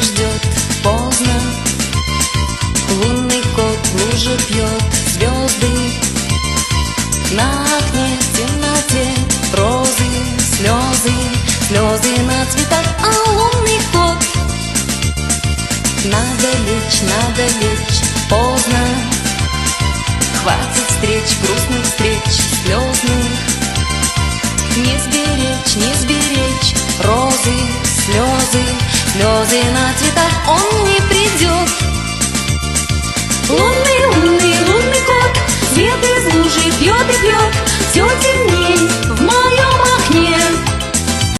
не ждет поздно. Лунный кот в луже пьет звезды. На окне в темноте розы, слезы, слезы на цветах, а лунный кот. Надо лечь, поздно. Хватит встреч, грустных встреч, слезных. Не сберечь, не сберечь розы, слезы, слезы на цветах. Он